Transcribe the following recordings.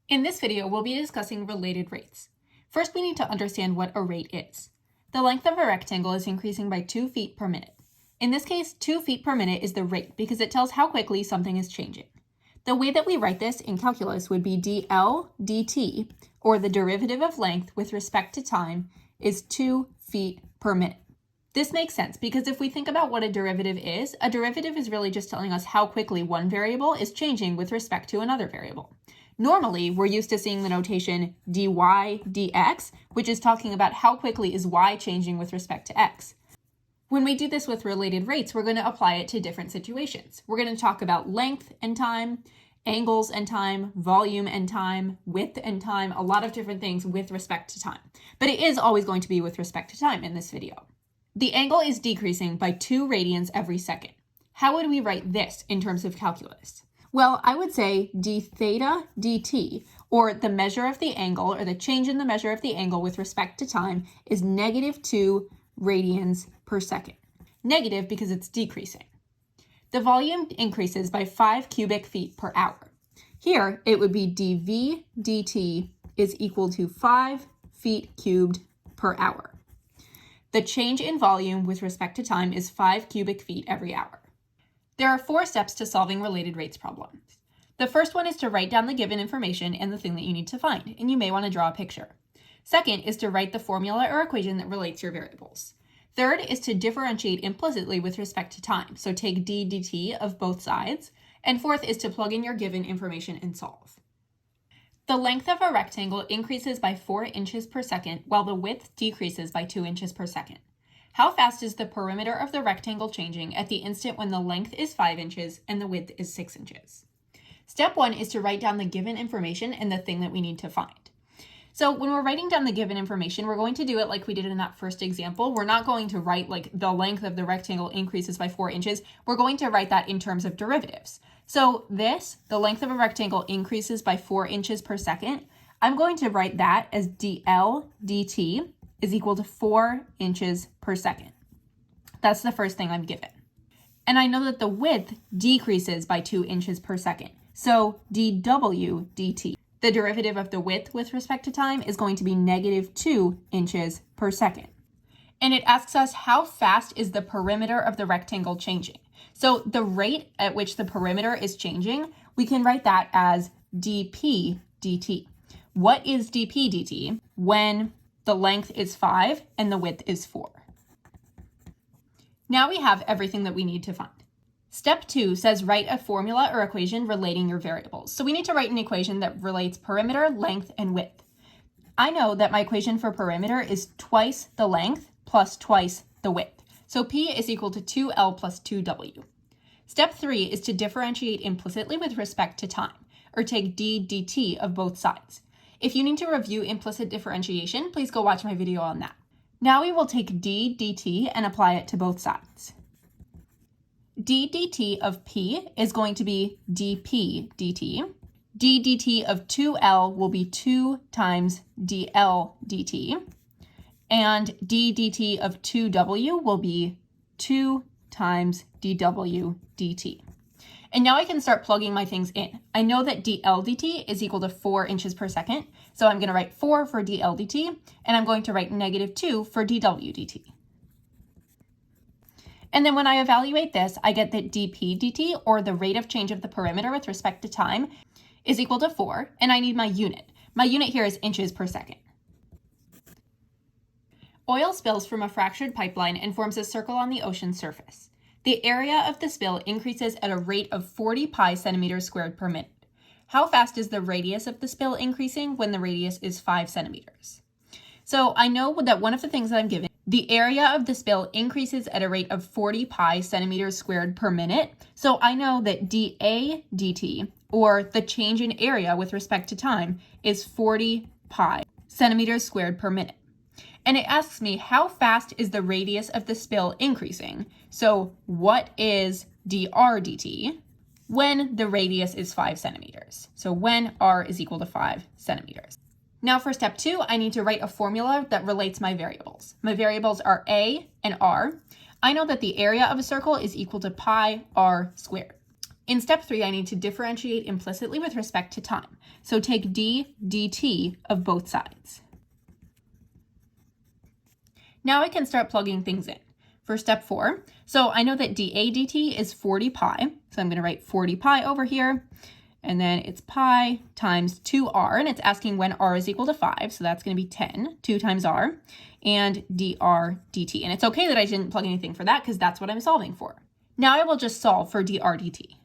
In this video, we'll be discussing related rates. First, we need to understand what a rate is. The length of a rectangle is increasing by 2 feet per minute. In this case, 2 feet per minute is the rate because it tells how quickly something is changing. The way that we write this in calculus would be dl dt, or the derivative of length with respect to time, is 2 feet per minute. This makes sense because if we think about what a derivative is really just telling us how quickly one variable is changing with respect to another variable. Normally, we're used to seeing the notation dy dx, which is talking about how quickly is y changing with respect to x. When we do this with related rates, we're going to apply it to different situations. We're going to talk about length and time, angles and time, volume and time, width and time, a lot of different things with respect to time. But it is always going to be with respect to time in this video. The angle is decreasing by 2 radians every second. How would we write this in terms of calculus? Well, I would say d theta dt, or the measure of the angle, or the change in the measure of the angle with respect to time, is negative 2 radians per second. Negative because it's decreasing. The volume increases by 5 cubic feet per hour. Here, it would be dv dt is equal to 5 feet cubed per hour. The change in volume with respect to time is 5 cubic feet every hour. There are 4 steps to solving related rates problems. The first one is to write down the given information and the thing that you need to find, and you may want to draw a picture. Second is to write the formula or equation that relates your variables. Third is to differentiate implicitly with respect to time, so take d dt of both sides. And fourth is to plug in your given information and solve. The length of a rectangle increases by 4 inches per second, while the width decreases by 2 inches per second. How fast is the perimeter of the rectangle changing at the instant when the length is 5 inches and the width is 6 inches? Step 1 is to write down the given information and the thing that we need to find. So when we're writing down the given information, we're going to do it like we did in that first example. We're not going to write like the length of the rectangle increases by 4 inches. We're going to write that in terms of derivatives. So the length of a rectangle increases by 4 inches per second. I'm going to write that as dl dt is equal to 4 inches per second. That's the first thing I'm given. And I know that the width decreases by 2 inches per second. So dw dt, the derivative of the width with respect to time, is going to be negative 2 inches per second. And it asks us how fast is the perimeter of the rectangle changing. So the rate at which the perimeter is changing, we can write that as dp dt. What is dp dt when the length is 5 and the width is 4? Now we have everything that we need to find. Step 2 says write a formula or equation relating your variables. So we need to write an equation that relates perimeter, length, and width. I know that my equation for perimeter is twice the length plus twice the width. So P is equal to 2L plus 2W. Step 3 is to differentiate implicitly with respect to time, or take d dt of both sides. If you need to review implicit differentiation, please go watch my video on that. Now we will take d dt and apply it to both sides. d dt of P is going to be dp dt. d dt of 2L will be 2 times dl dt. And d dt of 2W will be 2 times dw dt. And now I can start plugging my things in. I know that dl dt is equal to 4 inches per second, so I'm going to write 4 for dl dt, and I'm going to write negative 2 for dw dt. And then when I evaluate this, I get that dp dt, or the rate of change of the perimeter with respect to time, is equal to 4, and I need my unit. My unit here is inches per second. Oil spills from a fractured pipeline and forms a circle on the ocean's surface. The area of the spill increases at a rate of 40 pi centimeters squared per minute. How fast is the radius of the spill increasing when the radius is 5 centimeters? So I know that one of the things that I'm given, the area of the spill increases at a rate of 40 pi centimeters squared per minute. So I know that dA dt, or the change in area with respect to time, is 40 pi centimeters squared per minute. And it asks me how fast is the radius of the spill increasing. So what is dr dt when the radius is 5 centimeters? So when r is equal to 5 centimeters. Now for step 2, I need to write a formula that relates my variables. My variables are a and r. I know that the area of a circle is equal to pi r squared. In step 3, I need to differentiate implicitly with respect to time. So take d dt of both sides. Now I can start plugging things in. For step 4, so I know that dA dt is 40 pi, so I'm going to write 40 pi over here, and then it's pi times 2r, and it's asking when r is equal to 5, so that's going to be 10, 2 times r, and dr dt. And it's okay that I didn't plug anything for that because that's what I'm solving for. Now I will just solve for dr dt.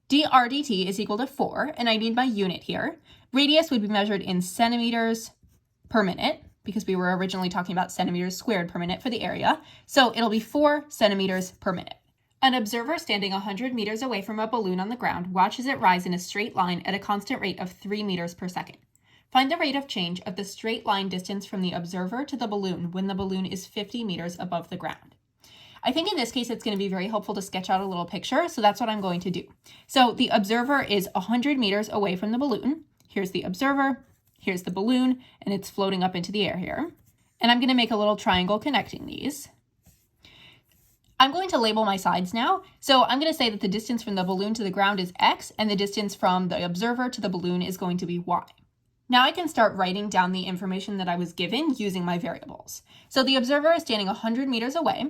dr dt is equal to 4, and I need my unit here. Radius would be measured in centimeters per minute, because we were originally talking about centimeters squared per minute for the area. So it'll be 4 centimeters per minute. An observer standing 100 meters away from a balloon on the ground watches it rise in a straight line at a constant rate of 3 meters per second. Find the rate of change of the straight line distance from the observer to the balloon when the balloon is 50 meters above the ground. I think in this case, it's going to be very helpful to sketch out a little picture, so that's what I'm going to do. So the observer is 100 meters away from the balloon. Here's the observer. Here's the balloon, and it's floating up into the air here. And I'm going to make a little triangle connecting these. I'm going to label my sides now. So I'm going to say that the distance from the balloon to the ground is x, and the distance from the observer to the balloon is going to be y. Now I can start writing down the information that I was given using my variables. So the observer is standing 100 meters away.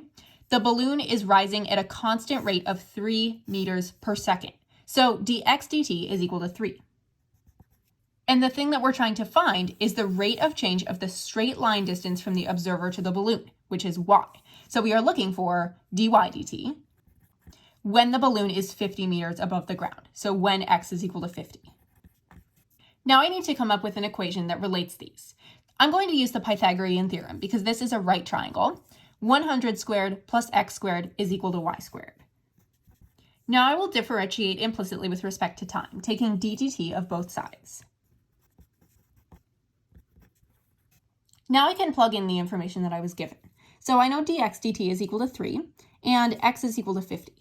The balloon is rising at a constant rate of 3 meters per second. So dx dt is equal to 3. And the thing that we're trying to find is the rate of change of the straight line distance from the observer to the balloon, which is y. So we are looking for dy dt when the balloon is 50 meters above the ground. So when x is equal to 50. Now I need to come up with an equation that relates these. I'm going to use the Pythagorean theorem because this is a right triangle. 100 squared plus x squared is equal to y squared. Now I will differentiate implicitly with respect to time, taking d dt of both sides. Now I can plug in the information that I was given. So I know dx dt is equal to 3, and x is equal to 50.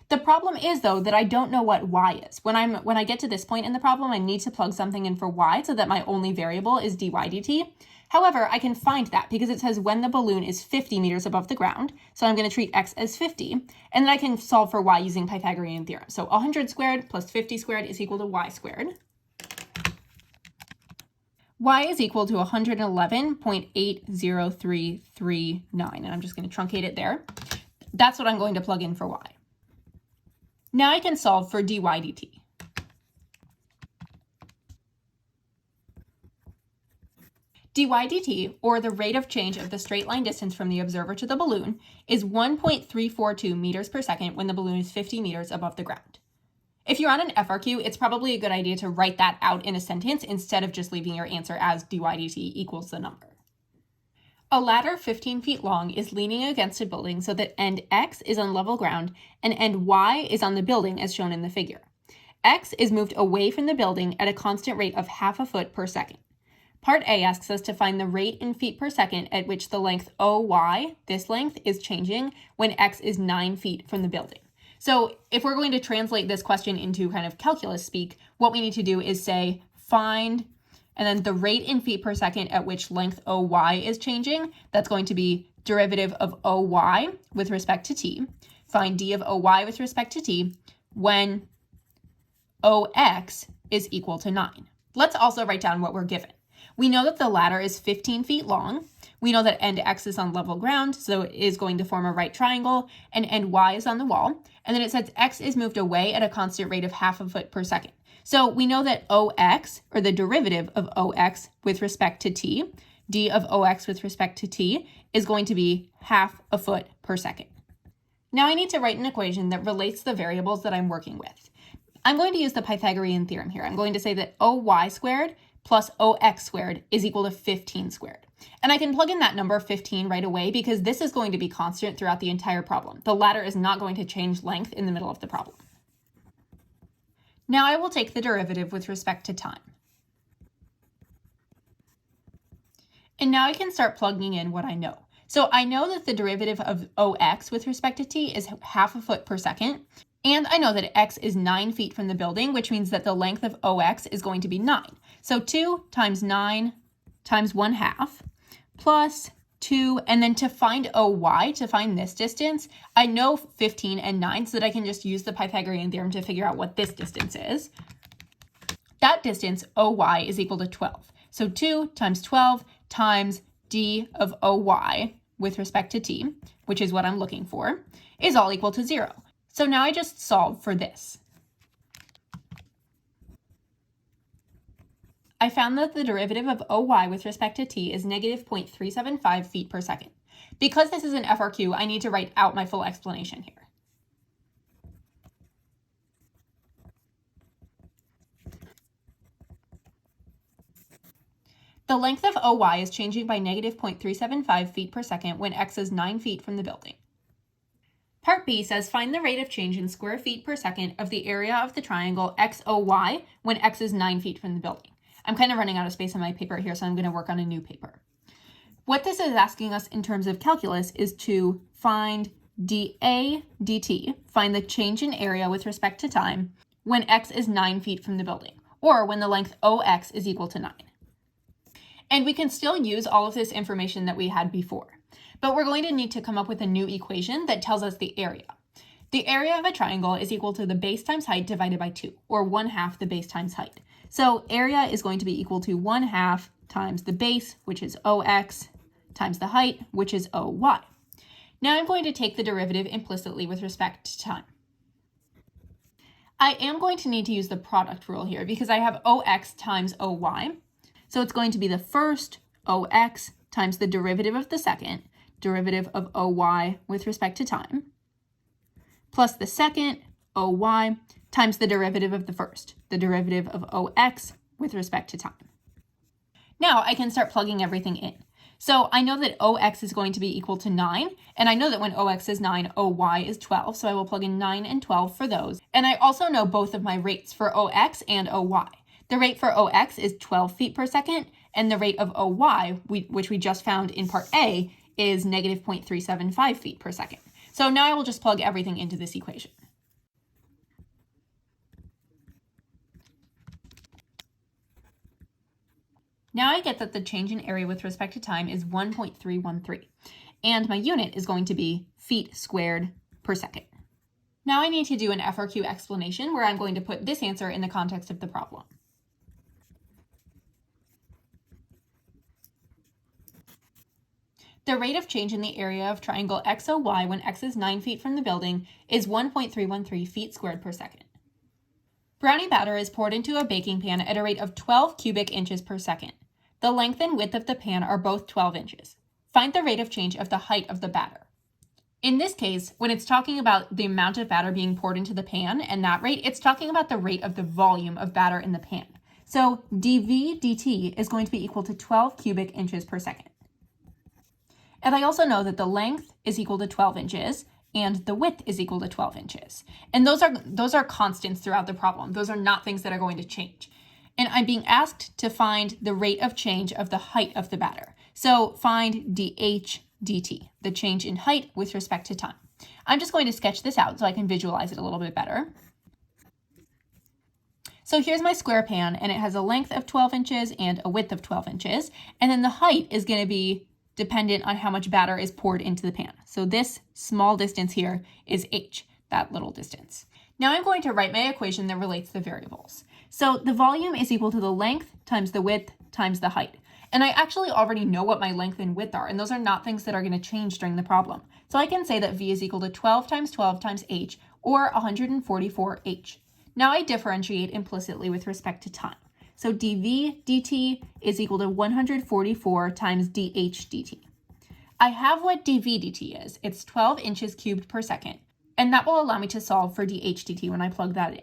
The problem is, though, that I don't know what y is. When I get to this point in the problem, I need to plug something in for y so that my only variable is dy dt. However, I can find that because it says when the balloon is 50 meters above the ground. So I'm going to treat x as 50, and then I can solve for y using Pythagorean theorem. So 100 squared plus 50 squared is equal to y squared. Y is equal to 111.80339, and I'm just going to truncate it there. That's what I'm going to plug in for y. Now I can solve for dy dt. dy dt, or the rate of change of the straight line distance from the observer to the balloon, is 1.342 meters per second when the balloon is 50 meters above the ground. If you're on an FRQ, it's probably a good idea to write that out in a sentence instead of just leaving your answer as dy dt equals the number. A ladder 15 feet long is leaning against a building so that end x is on level ground and end y is on the building as shown in the figure. X is moved away from the building at a constant rate of half a foot per second. Part A asks us to find the rate in feet per second at which the length OY, this length, is changing when x is 9 feet from the building. So if we're going to translate this question into kind of calculus speak, what we need to do is say find, and then the rate in feet per second at which length OY is changing. That's going to be derivative of OY with respect to t. Find d of OY with respect to t when OX is equal to 9. Let's also write down what we're given. We know that the ladder is 15 feet long. We know that end x is on level ground, so it is going to form a right triangle, and end y is on the wall. And then it says x is moved away at a constant rate of half a foot per second. So we know that OX, or the derivative of OX with respect to t, d of OX with respect to t, is going to be half a foot per second. Now I need to write an equation that relates the variables that I'm working with. I'm going to use the Pythagorean theorem here. I'm going to say that OY squared plus OX squared is equal to 15 squared. And I can plug in that number 15 right away because this is going to be constant throughout the entire problem. The ladder is not going to change length in the middle of the problem. Now I will take the derivative with respect to time. And now I can start plugging in what I know. So I know that the derivative of OX with respect to t is half a foot per second. And I know that x is 9 feet from the building, which means that the length of OX is going to be 9. So 2 times 9 times 1/2 plus 2, and then to find OY, to find this distance, I know 15 and 9 so that I can just use the Pythagorean theorem to figure out what this distance is. That distance, OY, is equal to 12. So 2 times 12 times d of OY with respect to t, which is what I'm looking for, is all equal to 0. So now I just solve for this. I found that the derivative of OY with respect to t is negative 0.375 feet per second. Because this is an FRQ, I need to write out my full explanation here. The length of OY is changing by negative 0.375 feet per second when x is 9 feet from the building. Part B says find the rate of change in square feet per second of the area of the triangle XOY when x is 9 feet from the building. I'm kind of running out of space on my paper here, so I'm going to work on a new paper. What this is asking us in terms of calculus is to find dA dt, find the change in area with respect to time, when x is 9 feet from the building, or when the length OX is equal to 9. And we can still use all of this information that we had before, but we're going to need to come up with a new equation that tells us the area. The area of a triangle is equal to the base times height divided by 2, or 1/2 the base times height. So area is going to be equal to 1/2 times the base, which is OX, times the height, which is OY. Now I'm going to take the derivative implicitly with respect to time. I am going to need to use the product rule here because I have OX times OY. So it's going to be the first OX times the derivative of the second, derivative of OY with respect to time, plus the second OY times the derivative of the first, the derivative of OX with respect to time. Now I can start plugging everything in. So I know that OX is going to be equal to 9, and I know that when OX is 9, OY is 12, so I will plug in 9 and 12 for those. And I also know both of my rates for OX and OY. The rate for OX is 12 feet per second, and the rate of OY, which we just found in part A, is negative 0.375 feet per second. So now I will just plug everything into this equation. Now I get that the change in area with respect to time is 1.313, and my unit is going to be feet squared per second. Now I need to do an FRQ explanation where I'm going to put this answer in the context of the problem. The rate of change in the area of triangle XOY when x is 9 feet from the building is 1.313 feet squared per second. Brownie batter is poured into a baking pan at a rate of 12 cubic inches per second. The length and width of the pan are both 12 inches. Find the rate of change of the height of the batter. In this case, when it's talking about the amount of batter being poured into the pan and that rate, it's talking about the rate of the volume of batter in the pan. So dV dt is going to be equal to 12 cubic inches per second. And I also know that the length is equal to 12 inches and the width is equal to 12 inches. And those are constants throughout the problem. Those are not things that are going to change. And I'm being asked to find the rate of change of the height of the batter. So find dH dt, the change in height with respect to time. I'm just going to sketch this out so I can visualize it a little bit better. So here's my square pan, and it has a length of 12 inches and a width of 12 inches. And then the height is going to be dependent on how much batter is poured into the pan. So this small distance here is h, that little distance. Now I'm going to write my equation that relates the variables. So the volume is equal to the length times the width times the height. And I actually already know what my length and width are, and those are not things that are going to change during the problem. So I can say that V is equal to 12 times 12 times h, or 144h. Now I differentiate implicitly with respect to time. So dV dt is equal to 144 times dH dt. I have what dV dt is. It's 12 inches cubed per second, and that will allow me to solve for dH dt when I plug that in.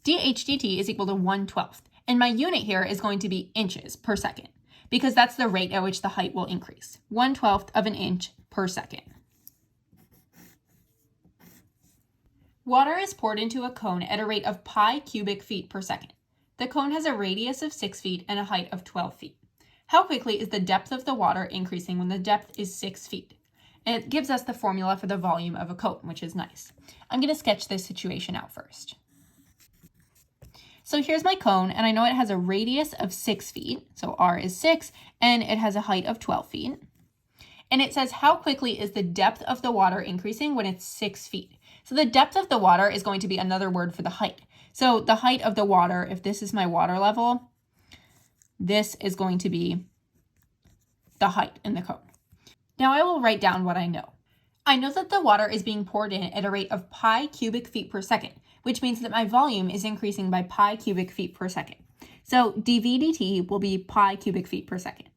dH dt is equal to 1/12, and my unit here is going to be inches per second, because that's the rate at which the height will increase. 1/12 of an inch per second. Water is poured into a cone at a rate of pi cubic feet per second. The cone has a radius of 6 feet and a height of 12 feet. How quickly is the depth of the water increasing when the depth is 6 feet? And it gives us the formula for the volume of a cone, which is nice. I'm going to sketch this situation out first. So here's my cone, and I know it has a radius of 6 feet, so r is 6, and it has a height of 12 feet. And it says how quickly is the depth of the water increasing when it's 6 feet. So the depth of the water is going to be another word for the height. So the height of the water, if this is my water level, this is going to be the height in the cone. Now I will write down what I know. I know that the water is being poured in at a rate of pi cubic feet per second, which means that my volume is increasing by pi cubic feet per second. So dV dt will be pi cubic feet per second.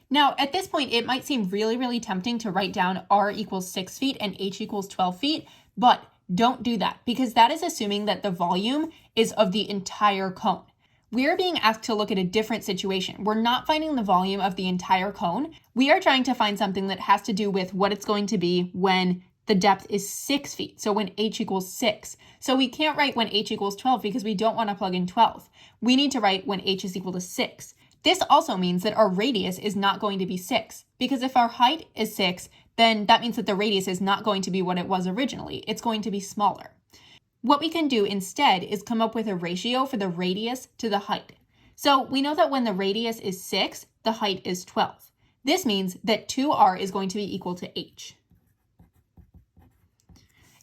Now, at this point, it might seem really tempting to write down r equals 6 feet and h equals 12 feet, but don't do that because that is assuming that the volume is of the entire cone. We are being asked to look at a different situation. We're not finding the volume of the entire cone. We are trying to find something that has to do with what it's going to be when the depth is 6 feet, so when h equals 6. So we can't write when h equals 12 because we don't want to plug in 12. We need to write when h is equal to 6. This also means that our radius is not going to be 6, because if our height is 6, then that means that the radius is not going to be what it was originally. It's going to be smaller. What we can do instead is come up with a ratio for the radius to the height. So we know that when the radius is 6, the height is 12. This means that 2r is going to be equal to h.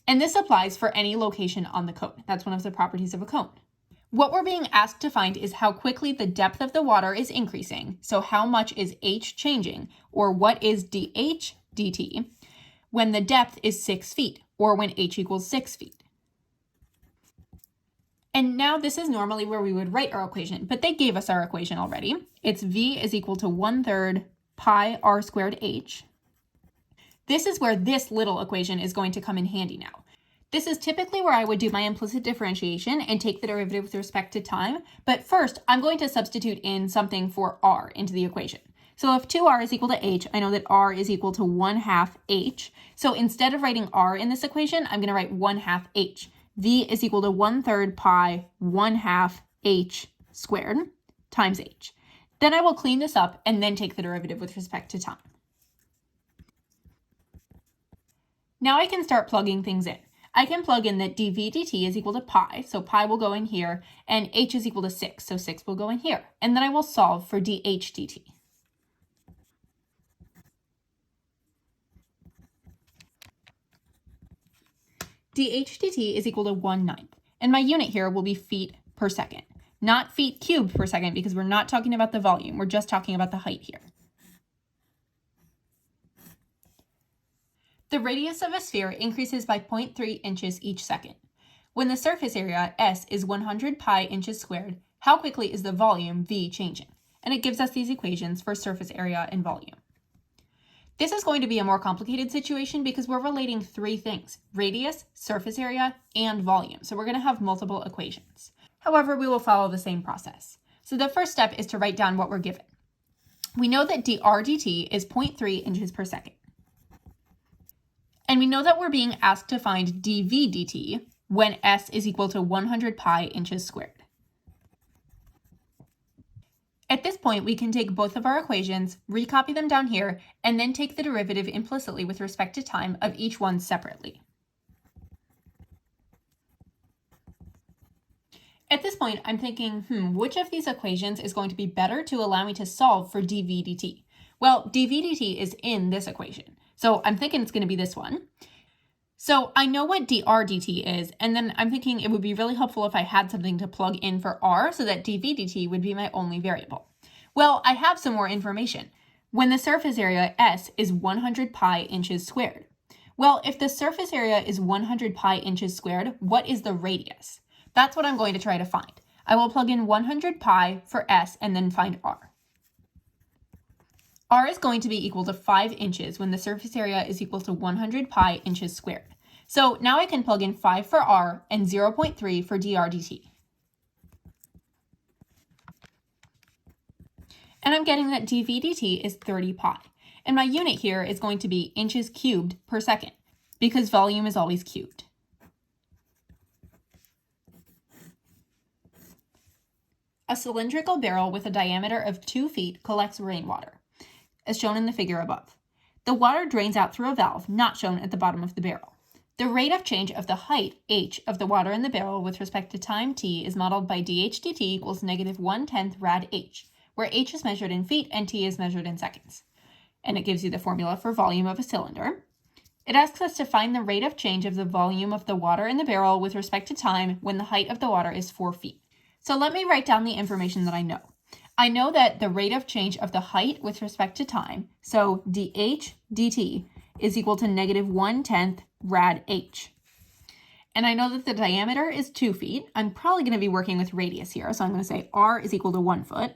And this applies for any location on the cone. That's one of the properties of a cone. What we're being asked to find is how quickly the depth of the water is increasing. So how much is h changing, or what is dH dt when the depth is 6 feet, or when h equals 6 feet. And now this is normally where we would write our equation, but they gave us our equation already. It's v is equal to 1/3 pi r squared h. This is where this little equation is going to come in handy now. This is typically where I would do my implicit differentiation and take the derivative with respect to time, but first I'm going to substitute in something for r into the equation. So if 2r is equal to h, I know that r is equal to 1/2 h. So instead of writing r in this equation, I'm going to write 1/2 h. v is equal to 1/3 pi 1/2 h squared times h. Then I will clean this up and then take the derivative with respect to time. Now I can start plugging things in. I can plug in that dV dt is equal to pi, so pi will go in here, and h is equal to 6, so 6 will go in here. And then I will solve for dH dt. dH dt is equal to 1/9, and my unit here will be feet per second, not feet cubed per second because we're not talking about the volume, we're just talking about the height here. The radius of a sphere increases by 0.3 inches each second. When the surface area, S, is 100 pi inches squared, how quickly is the volume, V, changing? And it gives us these equations for surface area and volume. This is going to be a more complicated situation because we're relating three things: radius, surface area, and volume. So we're going to have multiple equations. However, we will follow the same process. So the first step is to write down what we're given. We know that dr dt is 0.3 inches per second. And we know that we're being asked to find dV dt when S is equal to 100 pi inches squared. At this point, we can take both of our equations, recopy them down here, and then take the derivative implicitly with respect to time of each one separately. At this point, I'm thinking, which of these equations is going to be better to allow me to solve for dV dt? Well, dV dt is in this equation. So I'm thinking it's going to be this one. So I know what dr dt is, and then I'm thinking it would be really helpful if I had something to plug in for r so that dV dt would be my only variable. Well, I have some more information. When the surface area, S, is 100 pi inches squared. Well, if the surface area is 100 pi inches squared, what is the radius? That's what I'm going to try to find. I will plug in 100 pi for S and then find r. R is going to be equal to 5 inches when the surface area is equal to 100 pi inches squared. So now I can plug in 5 for r and 0.3 for dr dt. And I'm getting that dV dt is 30 pi. And my unit here is going to be inches cubed per second because volume is always cubed. A cylindrical barrel with a diameter of 2 feet collects rainwater, as shown in the figure above. The water drains out through a valve not shown at the bottom of the barrel. The rate of change of the height, h, of the water in the barrel with respect to time t is modeled by dh dt equals negative 1/10 rad h, where h is measured in feet and t is measured in seconds. And it gives you the formula for volume of a cylinder. It asks us to find the rate of change of the volume of the water in the barrel with respect to time when the height of the water is 4 feet. So let me write down the information that I know. I know that the rate of change of the height with respect to time, so dh dt, is equal to negative 1/10 rad h. And I know that the diameter is 2 feet. I'm probably going to be working with radius here, so I'm going to say r is equal to 1 foot.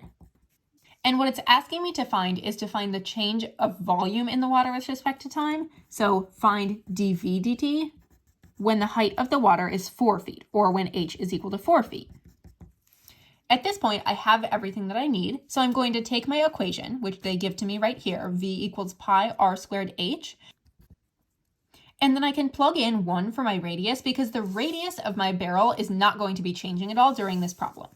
And what it's asking me to find is to find the change of volume in the water with respect to time. So find dv dt when the height of the water is 4 feet, or when h is equal to 4 feet. At this point, I have everything that I need, so I'm going to take my equation, which they give to me right here, v equals pi r squared h, and then I can plug in 1 for my radius because the radius of my barrel is not going to be changing at all during this problem.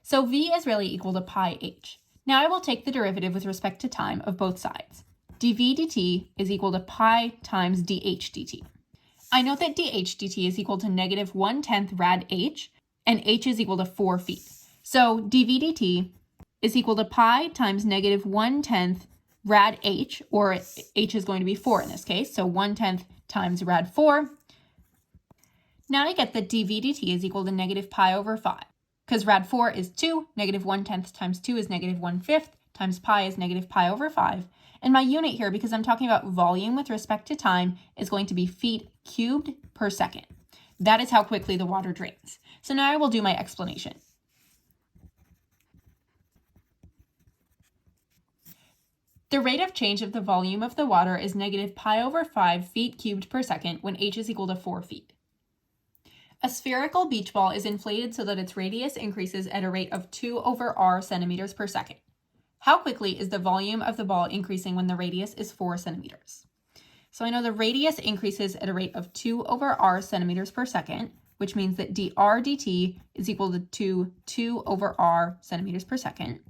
So v is really equal to pi h. Now I will take the derivative with respect to time of both sides. dv dt is equal to pi times dh dt. I know that dh dt is equal to negative 1/10 rad h, and h is equal to 4 feet. So dv dt is equal to pi times negative 1/10 rad h, or h is going to be 4 in this case, so 1/10 times rad 4. Now I get that dv dt is equal to negative pi over 5, because rad 4 is 2, negative 1/10 times 2 is negative 1/5, times pi is negative pi over 5. And my unit here, because I'm talking about volume with respect to time, is going to be feet cubed per second. That is how quickly the water drains. So now I will do my explanation. The rate of change of the volume of the water is negative pi over 5 feet cubed per second when h is equal to 4 feet. A spherical beach ball is inflated so that its radius increases at a rate of 2 over r centimeters per second. How quickly is the volume of the ball increasing when the radius is 4 centimeters? So I know the radius increases at a rate of 2 over r centimeters per second, which means that dr dt is equal to 2 over r centimeters per second.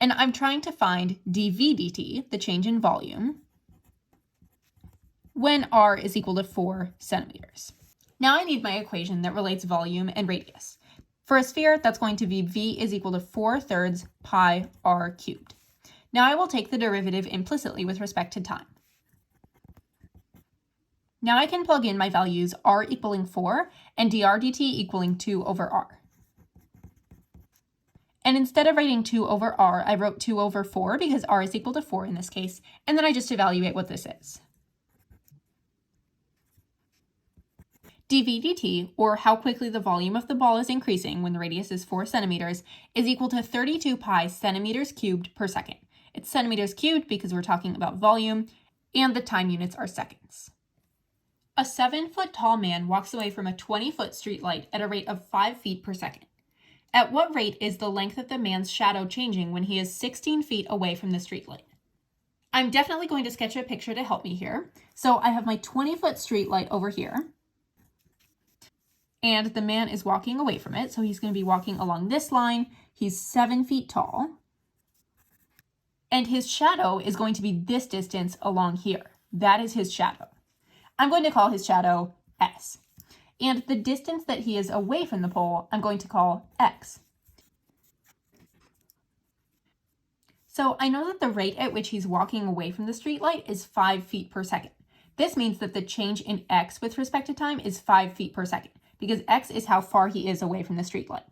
And I'm trying to find dv dt, the change in volume, when r is equal to 4 centimeters. Now I need my equation that relates volume and radius. For a sphere, that's going to be v is equal to 4/3 pi r cubed. Now I will take the derivative implicitly with respect to time. Now I can plug in my values r equaling 4 and dr dt equaling 2 over r. And instead of writing 2 over r, I wrote 2 over 4 because r is equal to 4 in this case, and then I just evaluate what this is. dv dt, or how quickly the volume of the ball is increasing when the radius is 4 centimeters, is equal to 32 pi centimeters cubed per second. It's centimeters cubed because we're talking about volume, and the time units are seconds. A 7-foot-tall man walks away from a 20-foot streetlight at a rate of 5 feet per second. At what rate is the length of the man's shadow changing when he is 16 feet away from the streetlight? I'm definitely going to sketch a picture to help me here. So I have my 20-foot streetlight over here, and the man is walking away from it. So he's going to be walking along this line. He's 7 feet tall, and his shadow is going to be this distance along here. That is his shadow. I'm going to call his shadow S. And the distance that he is away from the pole, I'm going to call X. So I know that the rate at which he's walking away from the streetlight is 5 feet per second. This means that the change in X with respect to time is 5 feet per second, because X is how far he is away from the streetlight.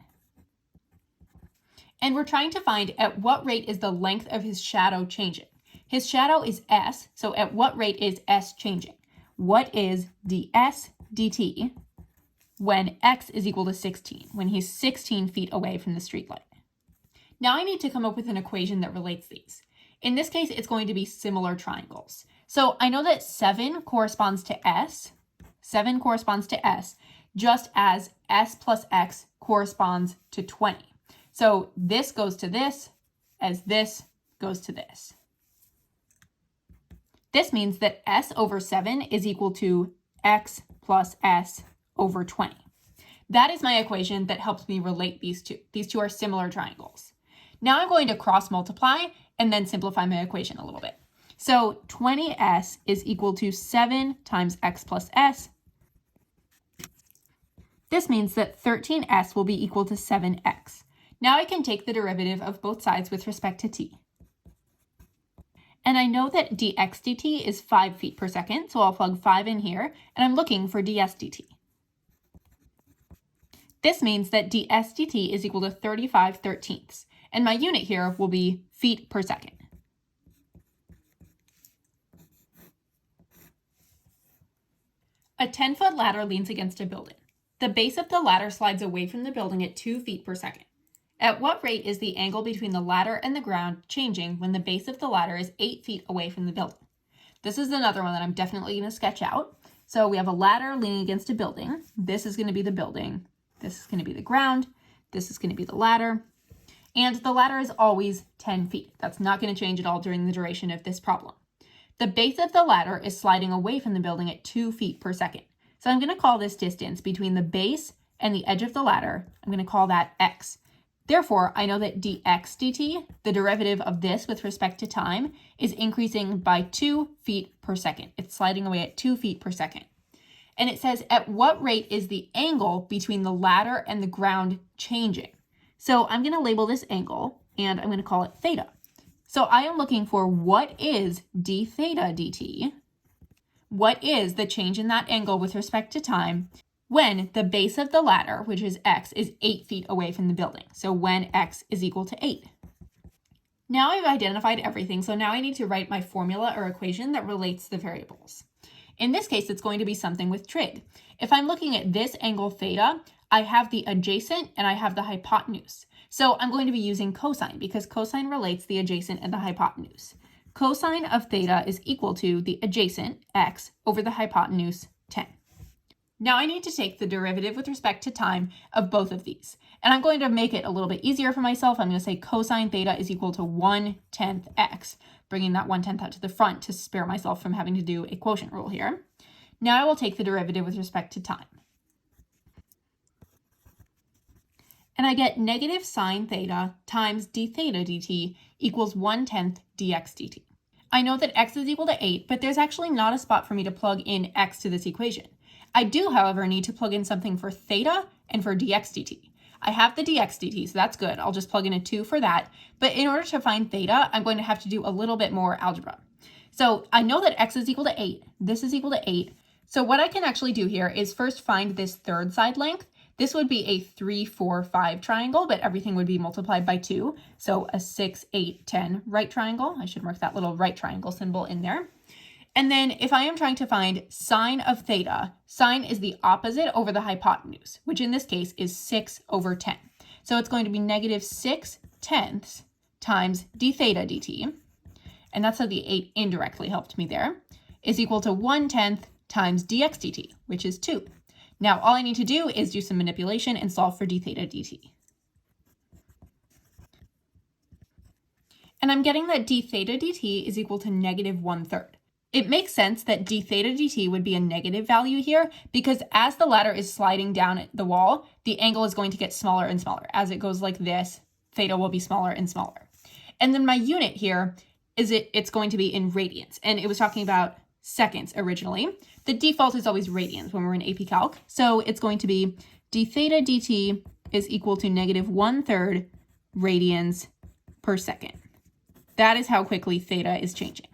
And we're trying to find at what rate is the length of his shadow changing. His shadow is S, so at what rate is S changing? What is ds dt when x is equal to 16, when he's 16 feet away from the streetlight? Now I need to come up with an equation that relates these. In this case, it's going to be similar triangles. So I know that 7 corresponds to S. 7 corresponds to S, just as S plus X corresponds to 20. So this goes to this as this goes to this. This means that S over 7 is equal to X plus S over 20. That is my equation that helps me relate these two. These two are similar triangles. Now I'm going to cross multiply and then simplify my equation a little bit. So 20s is equal to 7 times x plus s. This means that 13s will be equal to 7x. Now I can take the derivative of both sides with respect to t. And I know that dx dt is 5 feet per second, so I'll plug 5 in here, and I'm looking for ds dt. This means that ds dt is equal to 35/13ths, and my unit here will be feet per second. A 10-foot ladder leans against a building. The base of the ladder slides away from the building at 2 feet per second. At what rate is the angle between the ladder and the ground changing when the base of the ladder is 8 feet away from the building? This is another one that I'm definitely going to sketch out. So we have a ladder leaning against a building. This is going to be the building. This is going to be the ground. This is going to be the ladder. And the ladder is always 10 feet. That's not going to change at all during the duration of this problem. The base of the ladder is sliding away from the building at 2 feet per second. So I'm going to call this distance between the base and the edge of the ladder, I'm going to call that x. Therefore, I know that dx dt, the derivative of this with respect to time, is increasing by 2 feet per second. It's sliding away at 2 feet per second. And it says, at what rate is the angle between the ladder and the ground changing? So I'm going to label this angle, and I'm going to call it theta. So I am looking for what is d theta dt, what is the change in that angle with respect to time when the base of the ladder, which is x, is 8 feet away from the building. So when x is equal to 8. Now I've identified everything, so now I need to write my formula or equation that relates the variables. In this case, it's going to be something with trig. If I'm looking at this angle theta, I have the adjacent and I have the hypotenuse. So I'm going to be using cosine because cosine relates the adjacent and the hypotenuse. Cosine of theta is equal to the adjacent, x, over the hypotenuse, 10. Now I need to take the derivative with respect to time of both of these. And I'm going to make it a little bit easier for myself. I'm going to say cosine theta is equal to 1/10 x, bringing that 1/10 out to the front to spare myself from having to do a quotient rule here. Now I will take the derivative with respect to time. And I get negative sine theta times d theta dt equals 1/10 dx dt. I know that x is equal to 8, but there's actually not a spot for me to plug in x to this equation. I do, however, need to plug in something for theta and for dx dt. I have the dx dt, so that's good. I'll just plug in a 2 for that. But in order to find theta, I'm going to have to do a little bit more algebra. So I know that x is equal to 8. This is equal to 8. So what I can actually do here is first find this third side length. This would be a 3, 4, 5 triangle, but everything would be multiplied by 2. So a 6, 8, 10 right triangle. I should mark that little right triangle symbol in there. And then if I am trying to find sine of theta, sine is the opposite over the hypotenuse, which in this case is 6/10. So it's going to be negative 6/10 times d theta dt, and that's how the 8 indirectly helped me there, is equal to 1/10 times dx dt, which is 2. Now all I need to do is do some manipulation and solve for d theta dt. And I'm getting that d theta dt is equal to negative 1/3. It makes sense that d theta dt would be a negative value here because as the ladder is sliding down the wall, the angle is going to get smaller and smaller. As it goes like this, theta will be smaller and smaller. And then my unit here is it's going to be in radians. And it was talking about seconds originally. The default is always radians when we're in AP Calc. So it's going to be d theta dt is equal to negative 1/3 radians per second. That is how quickly theta is changing.